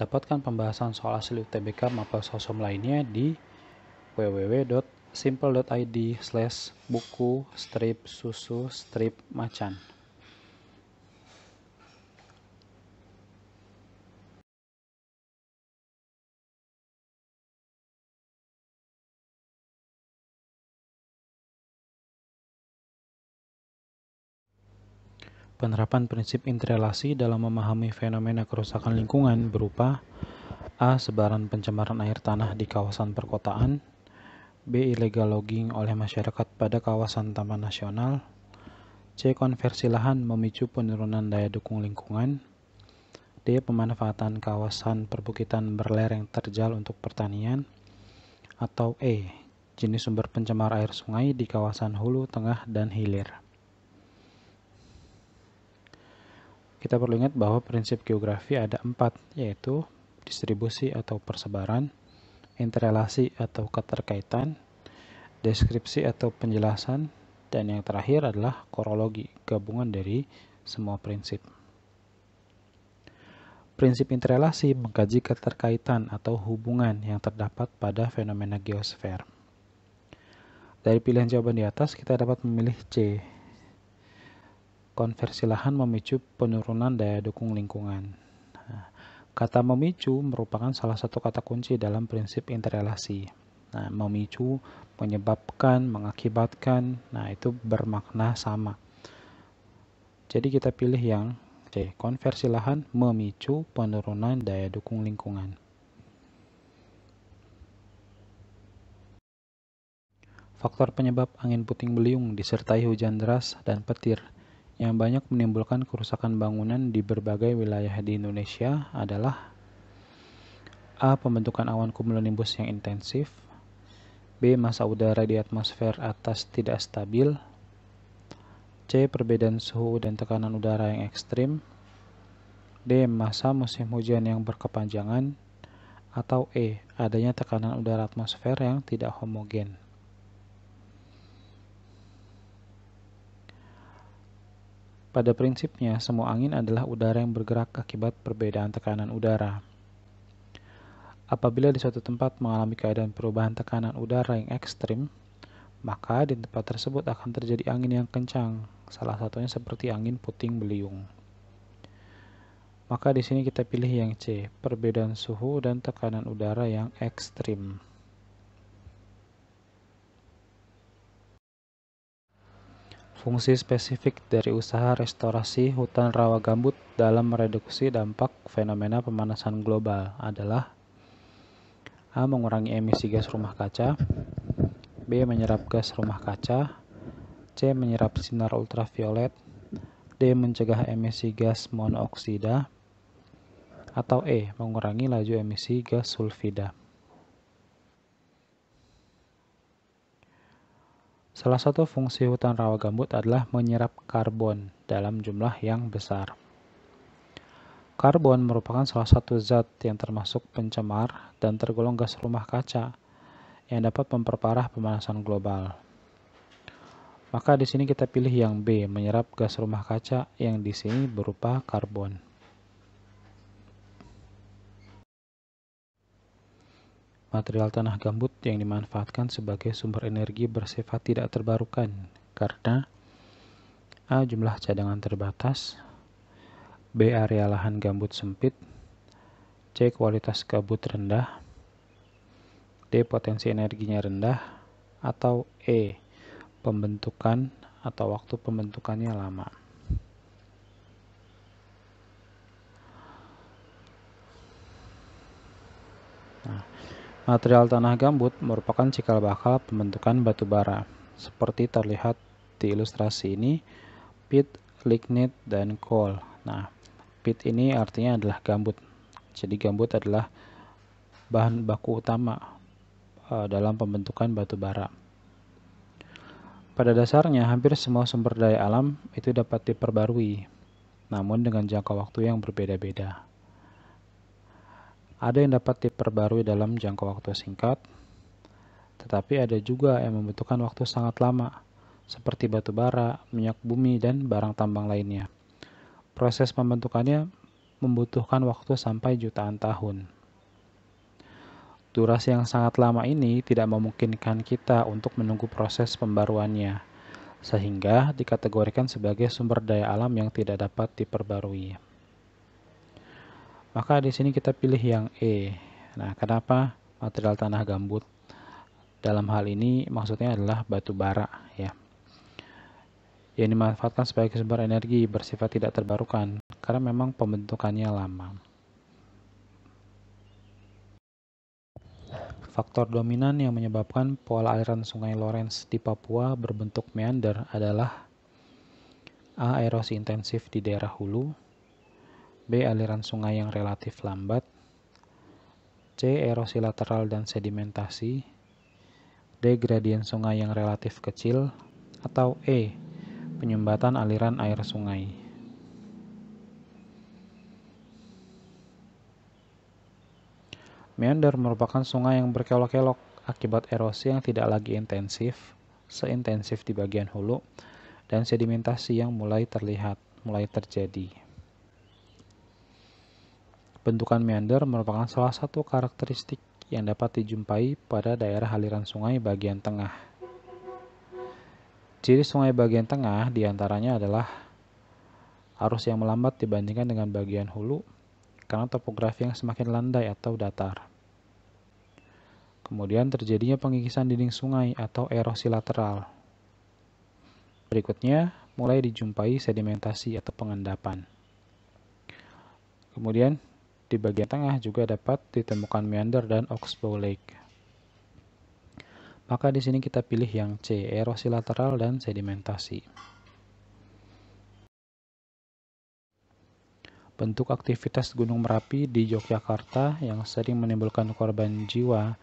Dapatkan pembahasan soal asli UTBK maupun sosum lainnya di www.simple.id/buku-susu-macan. Penerapan prinsip interrelasi dalam memahami fenomena kerusakan lingkungan berupa A. Sebaran pencemaran air tanah di kawasan perkotaan, B. Illegal logging oleh masyarakat pada kawasan taman nasional, C. Konversi lahan memicu penurunan daya dukung lingkungan, D. Pemanfaatan kawasan perbukitan berlereng terjal untuk pertanian, atau E. Jenis sumber pencemar air sungai di kawasan hulu, tengah, dan hilir. Kita perlu ingat bahwa prinsip geografi ada 4, yaitu distribusi atau persebaran, interrelasi atau keterkaitan, deskripsi atau penjelasan, dan yang terakhir adalah korologi, gabungan dari semua prinsip. Prinsip interrelasi mengkaji keterkaitan atau hubungan yang terdapat pada fenomena geosfer. Dari pilihan jawaban di atas, kita dapat memilih C. Konversi lahan memicu penurunan daya dukung lingkungan. Kata memicu merupakan salah satu kata kunci dalam prinsip interrelasi. Memicu, menyebabkan, mengakibatkan, itu bermakna sama. Jadi kita pilih yang C. Konversi lahan memicu penurunan daya dukung lingkungan. Faktor penyebab angin puting beliung disertai hujan deras dan petir yang banyak menimbulkan kerusakan bangunan di berbagai wilayah di Indonesia adalah A. Pembentukan awan cumulonimbus yang intensif, B. Massa udara di atmosfer atas tidak stabil, C. Perbedaan suhu dan tekanan udara yang ekstrim, D. Masa musim hujan yang berkepanjangan, atau E. Adanya tekanan udara atmosfer yang tidak homogen. Pada prinsipnya, semua angin adalah udara yang bergerak akibat perbedaan tekanan udara. Apabila di suatu tempat mengalami keadaan perubahan tekanan udara yang ekstrim, maka di tempat tersebut akan terjadi angin yang kencang, salah satunya seperti angin puting beliung. Maka di sini kita pilih yang C, perbedaan suhu dan tekanan udara yang ekstrim. Fungsi spesifik dari usaha restorasi hutan rawa gambut dalam mereduksi dampak fenomena pemanasan global adalah A. Mengurangi emisi gas rumah kaca, B. Menyerap gas rumah kaca, C. Menyerap sinar ultraviolet, D. Mencegah emisi gas monoksida, atau E. Mengurangi laju emisi gas sulfida. Salah satu fungsi hutan rawa gambut adalah menyerap karbon dalam jumlah yang besar. Karbon merupakan salah satu zat yang termasuk pencemar dan tergolong gas rumah kaca yang dapat memperparah pemanasan global. Maka di sini kita pilih yang B, menyerap gas rumah kaca yang di sini berupa karbon. Material tanah gambut yang dimanfaatkan sebagai sumber energi bersifat tidak terbarukan karena A. Jumlah cadangan terbatas, B. Area lahan gambut sempit, C. Kualitas gambut rendah, D. Potensi energinya rendah, atau E. Pembentukan atau waktu pembentukannya lama. Material tanah gambut merupakan cikal bakal pembentukan batu bara, seperti terlihat di ilustrasi ini, peat, lignite, dan coal. Peat ini artinya adalah gambut. Jadi gambut adalah bahan baku utama dalam pembentukan batu bara. Pada dasarnya, hampir semua sumber daya alam itu dapat diperbarui, namun dengan jangka waktu yang berbeda-beda. Ada yang dapat diperbarui dalam jangka waktu singkat, tetapi ada juga yang membutuhkan waktu sangat lama, seperti batu bara, minyak bumi, dan barang tambang lainnya. Proses pembentukannya membutuhkan waktu sampai jutaan tahun. Durasi yang sangat lama ini tidak memungkinkan kita untuk menunggu proses pembaruannya, sehingga dikategorikan sebagai sumber daya alam yang tidak dapat diperbarui. Maka di sini kita pilih yang E. Nah, kenapa material tanah gambut? Dalam hal ini maksudnya adalah batu bara, ya, yang dimanfaatkan sebagai sumber energi bersifat tidak terbarukan karena memang pembentukannya lama. Faktor dominan yang menyebabkan pola aliran sungai Lawrence di Papua berbentuk meander adalah A. Erosi intensif di daerah hulu, B. Aliran sungai yang relatif lambat, C. Erosi lateral dan sedimentasi, D. Gradien sungai yang relatif kecil, atau E. Penyumbatan aliran air sungai. Meander merupakan sungai yang berkelok-kelok akibat erosi yang tidak lagi seintensif di bagian hulu, dan sedimentasi yang mulai terjadi. Bentukan meander merupakan salah satu karakteristik yang dapat dijumpai pada daerah aliran sungai bagian tengah. Ciri sungai bagian tengah diantaranya adalah arus yang melambat dibandingkan dengan bagian hulu karena topografi yang semakin landai atau datar. Kemudian terjadinya pengikisan dinding sungai atau erosi lateral. Berikutnya, mulai dijumpai sedimentasi atau pengendapan. Kemudian, di bagian tengah juga dapat ditemukan meander dan oxbow lake. Maka di sini kita pilih yang C, erosi lateral dan sedimentasi. Bentuk aktivitas Gunung Merapi di Yogyakarta yang sering menimbulkan korban jiwa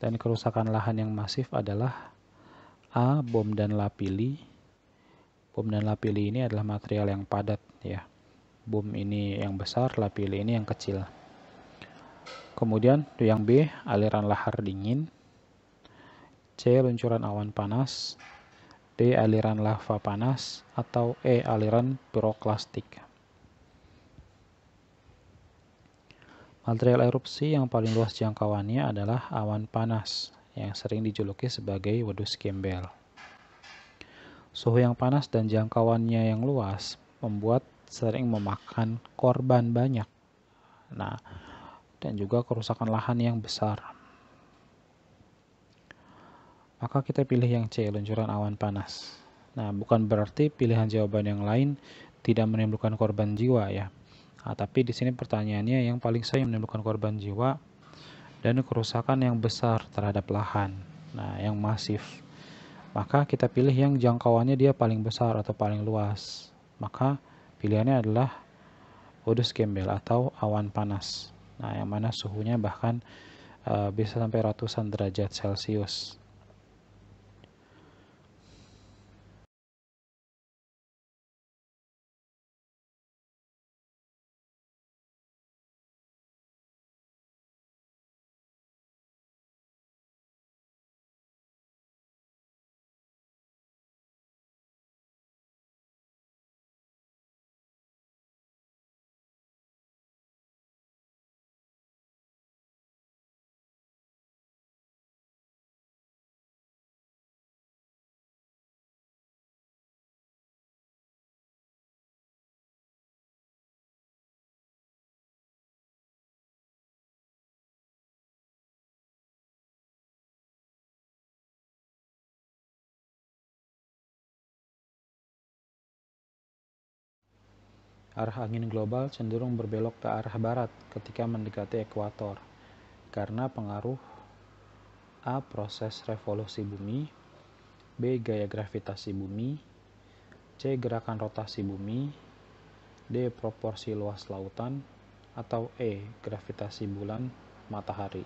dan kerusakan lahan yang masif adalah A. Bom dan lapili. Bom dan lapili ini adalah material yang padat, ya. Bom ini yang besar, lapili ini yang kecil. Kemudian yang B, aliran lahar dingin. C, luncuran awan panas. D, aliran lava panas. Atau E, aliran piroklastik. Material erupsi yang paling luas jangkauannya adalah awan panas, yang sering dijuluki sebagai wedus gembel. Suhu yang panas dan jangkauannya yang luas membuat sering memakan korban banyak. Nah, dan juga kerusakan lahan yang besar. Maka kita pilih yang C, luncuran awan panas. Nah, bukan berarti pilihan jawaban yang lain tidak menimbulkan korban jiwa, ya. Nah, tapi di sini pertanyaannya yang paling sering menimbulkan korban jiwa dan kerusakan yang besar terhadap lahan. Nah, yang masif. Maka kita pilih yang jangkauannya dia paling besar atau paling luas. Maka pilihannya adalah wedus gembel atau awan panas. Nah, yang mana suhunya bahkan bisa sampai ratusan derajat Celcius. Arah angin global cenderung berbelok ke arah barat ketika mendekati ekuator karena pengaruh A. Proses revolusi bumi, B. Gaya gravitasi bumi, C. Gerakan rotasi bumi, D. Proporsi luas lautan, atau E. Gravitasi bulan matahari.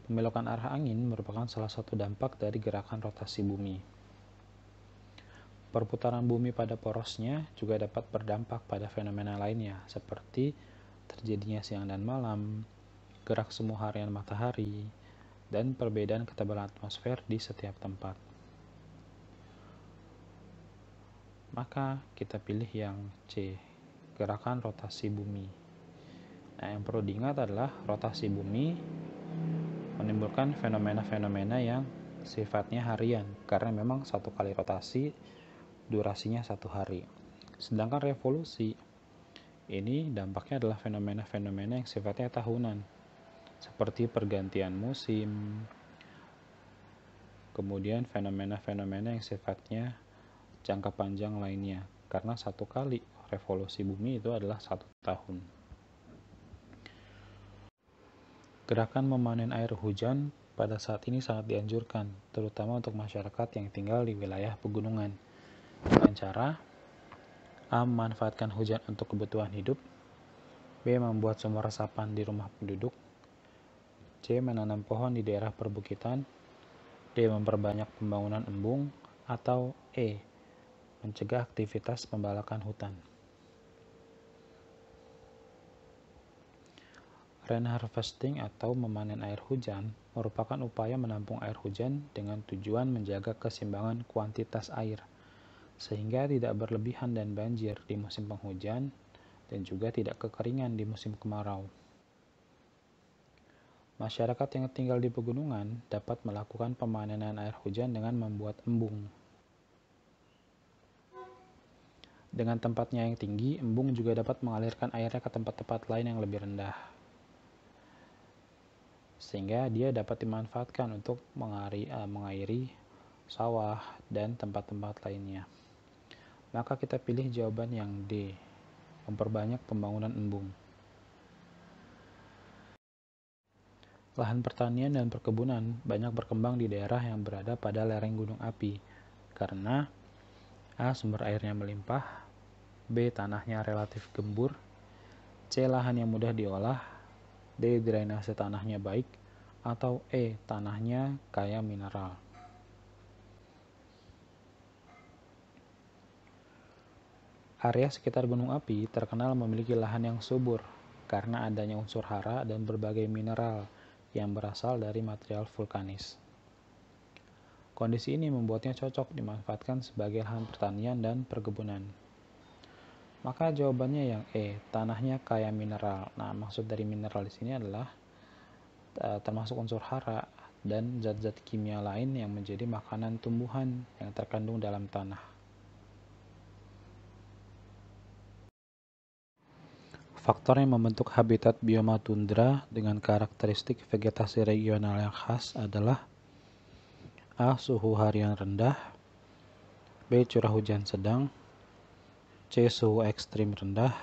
Pembelokan arah angin merupakan salah satu dampak dari gerakan rotasi bumi. Perputaran bumi pada porosnya juga dapat berdampak pada fenomena lainnya, seperti terjadinya siang dan malam, gerak semu harian matahari, dan perbedaan ketebalan atmosfer di setiap tempat. Maka kita pilih yang C, gerakan rotasi bumi. Nah, yang perlu diingat adalah rotasi bumi menimbulkan fenomena-fenomena yang sifatnya harian, karena memang satu kali rotasi durasinya 1 hari. Sedangkan revolusi ini dampaknya adalah fenomena-fenomena yang sifatnya tahunan, seperti pergantian musim, kemudian fenomena-fenomena yang sifatnya jangka panjang lainnya, karena satu kali revolusi bumi itu adalah 1 tahun. Gerakan memanen air hujan pada saat ini sangat dianjurkan, terutama untuk masyarakat yang tinggal di wilayah pegunungan, dengan cara A. Memanfaatkan hujan untuk kebutuhan hidup, B. Membuat sumur resapan di rumah penduduk, C. Menanam pohon di daerah perbukitan, D. Memperbanyak pembangunan embung, atau E. Mencegah aktivitas pembalakan hutan. Rain harvesting atau memanen air hujan merupakan upaya menampung air hujan dengan tujuan menjaga keseimbangan kuantitas air, sehingga tidak berlebihan dan banjir di musim penghujan dan juga tidak kekeringan di musim kemarau. Masyarakat yang tinggal di pegunungan dapat melakukan pemanenan air hujan dengan membuat embung. Dengan tempatnya yang tinggi, embung juga dapat mengalirkan airnya ke tempat-tempat lain yang lebih rendah, sehingga dia dapat dimanfaatkan untuk mengairi sawah dan tempat-tempat lainnya. Maka kita pilih jawaban yang D, memperbanyak pembangunan embung. Lahan pertanian dan perkebunan banyak berkembang di daerah yang berada pada lereng gunung api, karena A. Sumber airnya melimpah, B. Tanahnya relatif gembur, C. Lahan yang mudah diolah, D. Drainase tanahnya baik, atau E. Tanahnya kaya mineral. Area sekitar gunung api terkenal memiliki lahan yang subur karena adanya unsur hara dan berbagai mineral yang berasal dari material vulkanis. Kondisi ini membuatnya cocok dimanfaatkan sebagai lahan pertanian dan perkebunan. Maka jawabannya yang E, tanahnya kaya mineral. Nah, maksud dari mineral di sini adalah termasuk unsur hara dan zat-zat kimia lain yang menjadi makanan tumbuhan yang terkandung dalam tanah. Faktor yang membentuk habitat bioma tundra dengan karakteristik vegetasi regional yang khas adalah A. Suhu harian rendah, B. Curah hujan sedang, C. Suhu ekstrim rendah,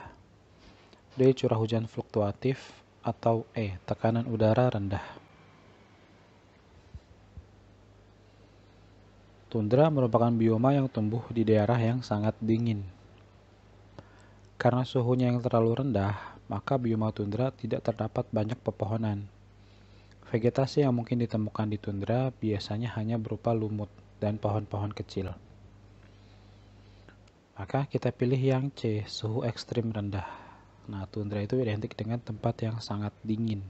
D. Curah hujan fluktuatif, atau E. Tekanan udara rendah. Tundra merupakan bioma yang tumbuh di daerah yang sangat dingin. Karena suhunya yang terlalu rendah, maka bioma tundra tidak terdapat banyak pepohonan. Vegetasi yang mungkin ditemukan di tundra biasanya hanya berupa lumut dan pohon-pohon kecil. Maka kita pilih yang C, suhu ekstrim rendah. Nah, tundra itu identik dengan tempat yang sangat dingin.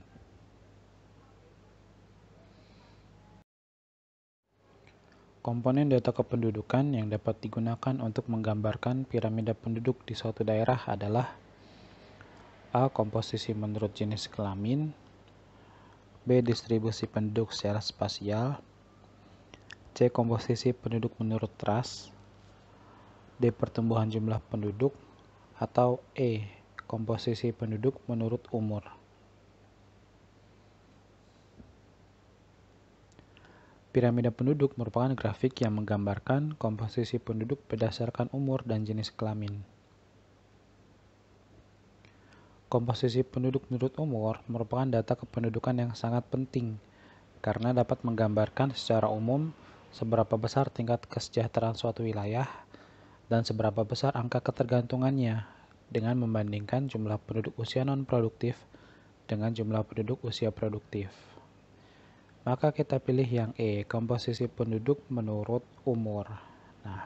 Komponen data kependudukan yang dapat digunakan untuk menggambarkan piramida penduduk di suatu daerah adalah A. Komposisi menurut jenis kelamin, B. Distribusi penduduk secara spasial, C. Komposisi penduduk menurut ras, D. Pertumbuhan jumlah penduduk, atau E. Komposisi penduduk menurut umur. Piramida penduduk merupakan grafik yang menggambarkan komposisi penduduk berdasarkan umur dan jenis kelamin. Komposisi penduduk menurut umur merupakan data kependudukan yang sangat penting karena dapat menggambarkan secara umum seberapa besar tingkat kesejahteraan suatu wilayah dan seberapa besar angka ketergantungannya dengan membandingkan jumlah penduduk usia non-produktif dengan jumlah penduduk usia produktif. Maka kita pilih yang E, komposisi penduduk menurut umur. Nah,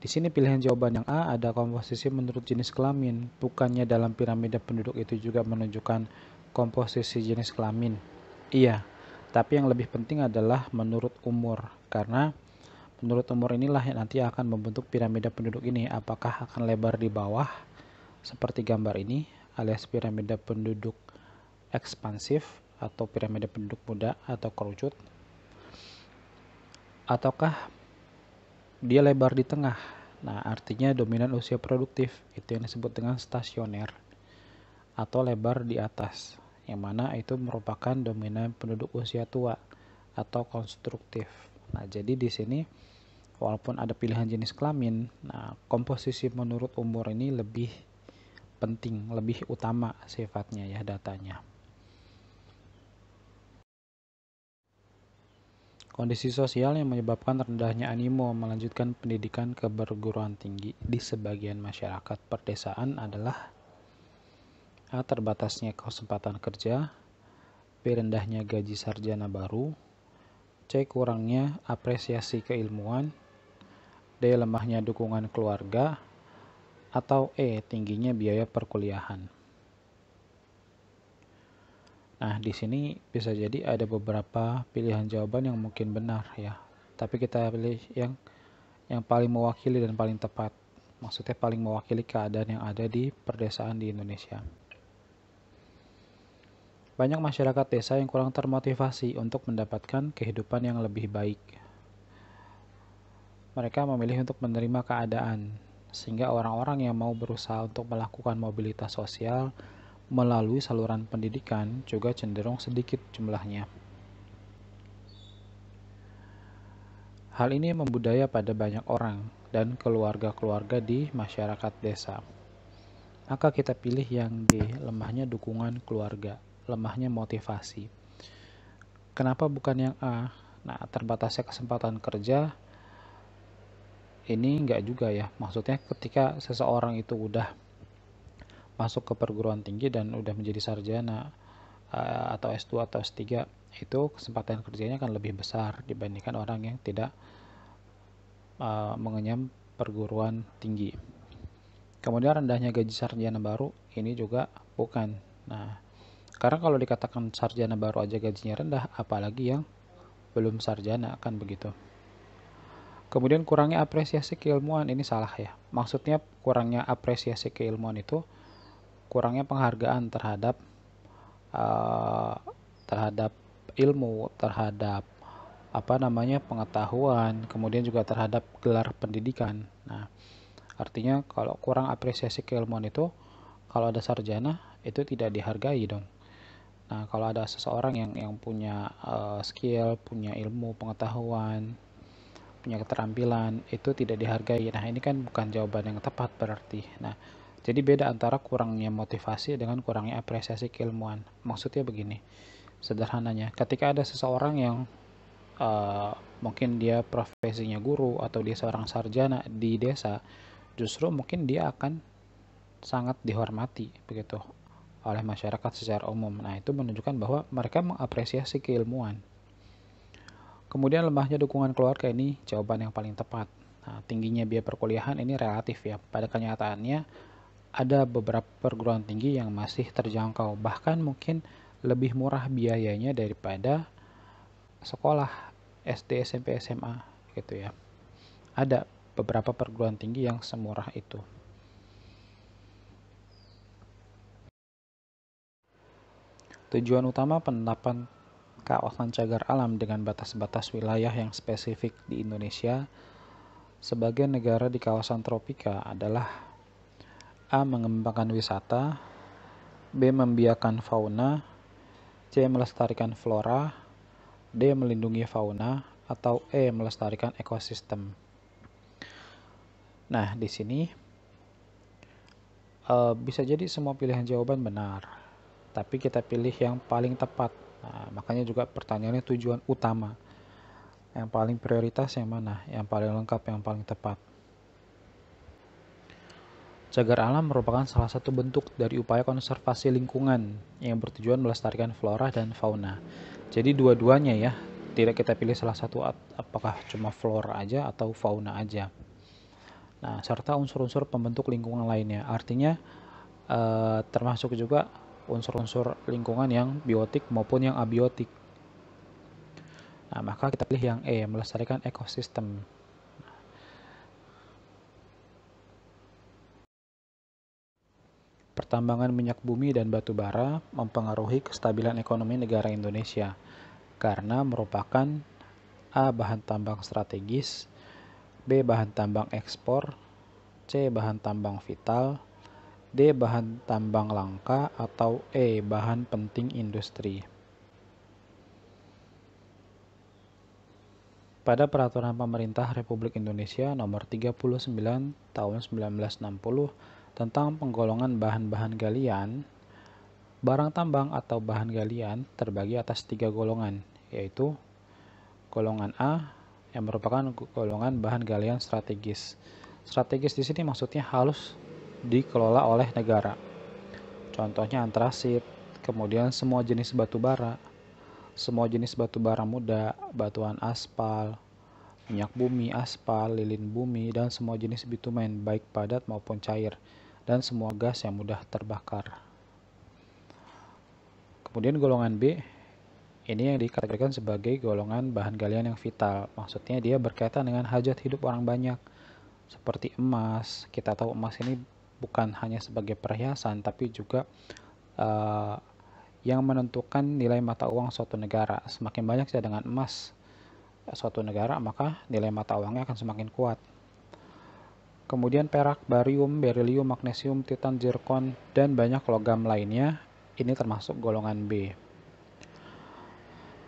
di sini pilihan jawaban yang A ada komposisi menurut jenis kelamin. Bukannya dalam piramida penduduk itu juga menunjukkan komposisi jenis kelamin? Iya, tapi yang lebih penting adalah menurut umur. Karena Menurut umur inilah yang nanti akan membentuk piramida penduduk ini. Apakah akan lebar di bawah seperti gambar ini alias piramida penduduk ekspansif atau piramida penduduk muda atau kerucut, ataukah dia lebar di tengah. Nah, artinya dominan usia produktif, itu yang disebut dengan stasioner, atau lebar di atas, yang mana itu merupakan dominan penduduk usia tua atau konstruktif. Nah, jadi di sini walaupun ada pilihan jenis kelamin, nah komposisi menurut umur ini lebih penting, lebih utama sifatnya ya datanya. Kondisi sosial yang menyebabkan rendahnya animo melanjutkan pendidikan ke perguruan tinggi di sebagian masyarakat perdesaan adalah A. Terbatasnya kesempatan kerja, B. Rendahnya gaji sarjana baru, C. Kurangnya apresiasi keilmuan, D. Lemahnya dukungan keluarga, atau E. Tingginya biaya perkuliahan. Nah, di sini bisa jadi ada beberapa pilihan jawaban yang mungkin benar ya. Tapi kita pilih yang paling mewakili dan paling tepat. Maksudnya paling mewakili keadaan yang ada di perdesaan di Indonesia. Banyak masyarakat desa yang kurang termotivasi untuk mendapatkan kehidupan yang lebih baik. Mereka memilih untuk menerima keadaan, sehingga orang-orang yang mau berusaha untuk melakukan mobilitas sosial melalui saluran pendidikan juga cenderung sedikit jumlahnya. Hal ini membudaya pada banyak orang dan keluarga-keluarga di masyarakat desa. Maka kita pilih yang D, lemahnya dukungan keluarga, lemahnya motivasi. Kenapa bukan yang A? Nah, terbatasnya kesempatan kerja ini enggak juga ya. Maksudnya ketika seseorang itu udah masuk ke perguruan tinggi dan udah menjadi sarjana atau S2 atau S3, itu kesempatan kerjanya akan lebih besar dibandingkan orang yang tidak mengenyam perguruan tinggi. Kemudian rendahnya gaji sarjana baru ini juga bukan. Nah, karena kalau dikatakan sarjana baru aja gajinya rendah, apalagi yang belum sarjana, kan begitu. Kemudian kurangnya apresiasi keilmuan ini salah ya. Maksudnya kurangnya apresiasi keilmuan itu kurangnya penghargaan terhadap ilmu, terhadap pengetahuan, kemudian juga terhadap gelar pendidikan. Nah, artinya kalau kurang apresiasi keilmuan itu, kalau ada sarjana itu tidak dihargai dong. Nah, kalau ada seseorang yang punya skill, punya ilmu, pengetahuan, punya keterampilan, itu tidak dihargai. Nah, ini kan bukan jawaban yang tepat berarti. Nah, jadi beda antara kurangnya motivasi dengan kurangnya apresiasi keilmuan. Maksudnya begini, sederhananya, ketika ada seseorang yang mungkin dia profesinya guru atau dia seorang sarjana di desa, justru mungkin dia akan sangat dihormati begitu oleh masyarakat secara umum. Nah, itu menunjukkan bahwa mereka mengapresiasi keilmuan. Kemudian lemahnya dukungan keluarga ini jawaban yang paling tepat. Nah, tingginya biaya perkuliahan ini relatif ya. Pada kenyataannya ada beberapa perguruan tinggi yang masih terjangkau, bahkan mungkin lebih murah biayanya daripada sekolah SD, SMP, SMA gitu ya. Ada beberapa perguruan tinggi yang semurah itu. Tujuan utama penetapan kawasan cagar alam dengan batas-batas wilayah yang spesifik di Indonesia sebagai negara di kawasan tropika adalah A. Mengembangkan wisata, B. Membiarkan fauna, C. Melestarikan flora, D. Melindungi fauna, atau E. Melestarikan ekosistem. Nah, di sini bisa jadi semua pilihan jawaban benar, tapi kita pilih yang paling tepat. Nah, makanya juga pertanyaannya tujuan utama. Yang paling prioritas yang mana? Yang paling lengkap, yang paling tepat. Cagar alam merupakan salah satu bentuk dari upaya konservasi lingkungan yang bertujuan melestarikan flora dan fauna. Jadi dua-duanya ya, tidak kita pilih salah satu apakah cuma flora aja atau fauna aja. Nah, serta unsur-unsur pembentuk lingkungan lainnya. Artinya termasuk juga unsur-unsur lingkungan yang biotik maupun yang abiotik. Nah, maka kita pilih yang E, melestarikan ekosistem. Pertambangan minyak bumi dan batu bara mempengaruhi kestabilan ekonomi negara Indonesia karena merupakan A. bahan tambang strategis, B. bahan tambang ekspor, C. bahan tambang vital, D. bahan tambang langka, atau E. bahan penting industri. Pada Peraturan Pemerintah Republik Indonesia Nomor 39 Tahun 1960 tentang penggolongan bahan-bahan galian, barang tambang atau bahan galian terbagi atas 3 golongan, yaitu golongan A yang merupakan golongan bahan galian strategis. Strategis di sini maksudnya harus dikelola oleh negara. Contohnya antrasit, kemudian semua jenis batu bara, semua jenis batu bara muda, batuan aspal, minyak bumi, aspal, lilin bumi, dan semua jenis bitumen, baik padat maupun cair, dan semua gas yang mudah terbakar. Kemudian golongan B, ini yang dikategorikan sebagai golongan bahan galian yang vital. Maksudnya dia berkaitan dengan hajat hidup orang banyak, seperti emas. Kita tahu emas ini bukan hanya sebagai perhiasan, tapi juga yang menentukan nilai mata uang suatu negara. Semakin banyak cadangan emas suatu negara, maka nilai mata uangnya akan semakin kuat. Kemudian perak, barium, berilium, magnesium, titan, zirkon, dan banyak logam lainnya, ini termasuk golongan B.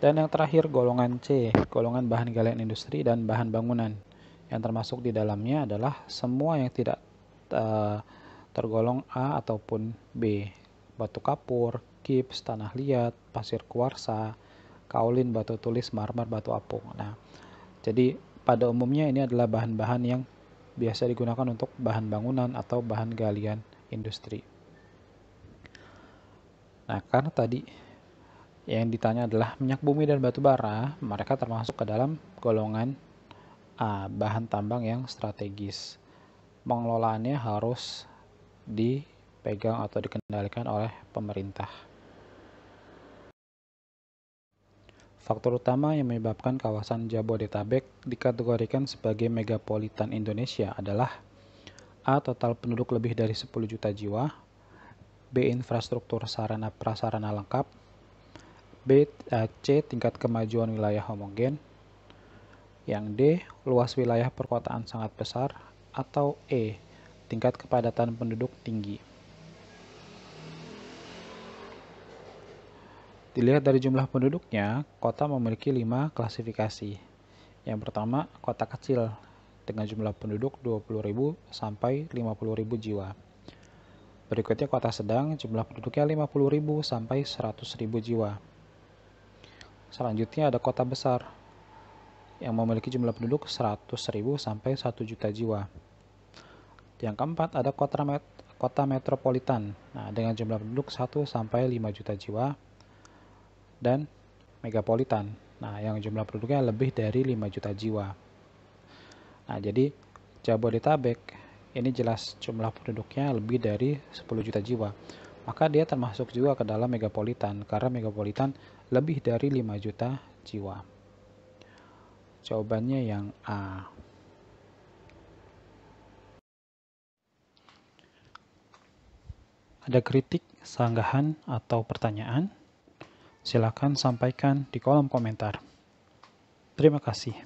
Dan yang terakhir golongan C, golongan bahan galian industri dan bahan bangunan. Yang termasuk di dalamnya adalah semua yang tidak tergolong A ataupun B. Batu kapur, gips, tanah liat, pasir kuarsa, kaolin, batu tulis, marmer, batu apung. Nah, jadi pada umumnya ini adalah bahan-bahan yang biasa digunakan untuk bahan bangunan atau bahan galian industri. Nah, karena tadi yang ditanya adalah minyak bumi dan batu bara, mereka termasuk ke dalam golongan A, bahan tambang yang strategis. Pengelolaannya harus dipegang atau dikendalikan oleh pemerintah. Faktor utama yang menyebabkan kawasan Jabodetabek dikategorikan sebagai megapolitan Indonesia adalah A. Total penduduk lebih dari 10 juta jiwa, B. Infrastruktur sarana prasarana lengkap, C. Tingkat kemajuan wilayah homogen, yang D. Luas wilayah perkotaan sangat besar, atau E. Tingkat kepadatan penduduk tinggi. Dilihat dari jumlah penduduknya, kota memiliki 5 klasifikasi. Yang pertama, kota kecil dengan jumlah penduduk 20.000 sampai 50.000 jiwa. Berikutnya kota sedang, jumlah penduduknya 50.000 sampai 100.000 jiwa. Selanjutnya ada kota besar yang memiliki jumlah penduduk 100.000 sampai 1 juta jiwa. Yang keempat ada kota metropolitan, dengan jumlah penduduk 1 sampai 5 juta jiwa, dan megapolitan, yang jumlah penduduknya lebih dari 5 juta jiwa. Jadi Jabodetabek ini jelas jumlah penduduknya lebih dari 10 juta jiwa. Maka dia termasuk juga ke dalam megapolitan, karena megapolitan lebih dari 5 juta jiwa. Jawabannya yang A. Ada kritik, sanggahan, atau pertanyaan? Silakan sampaikan di kolom komentar. Terima kasih.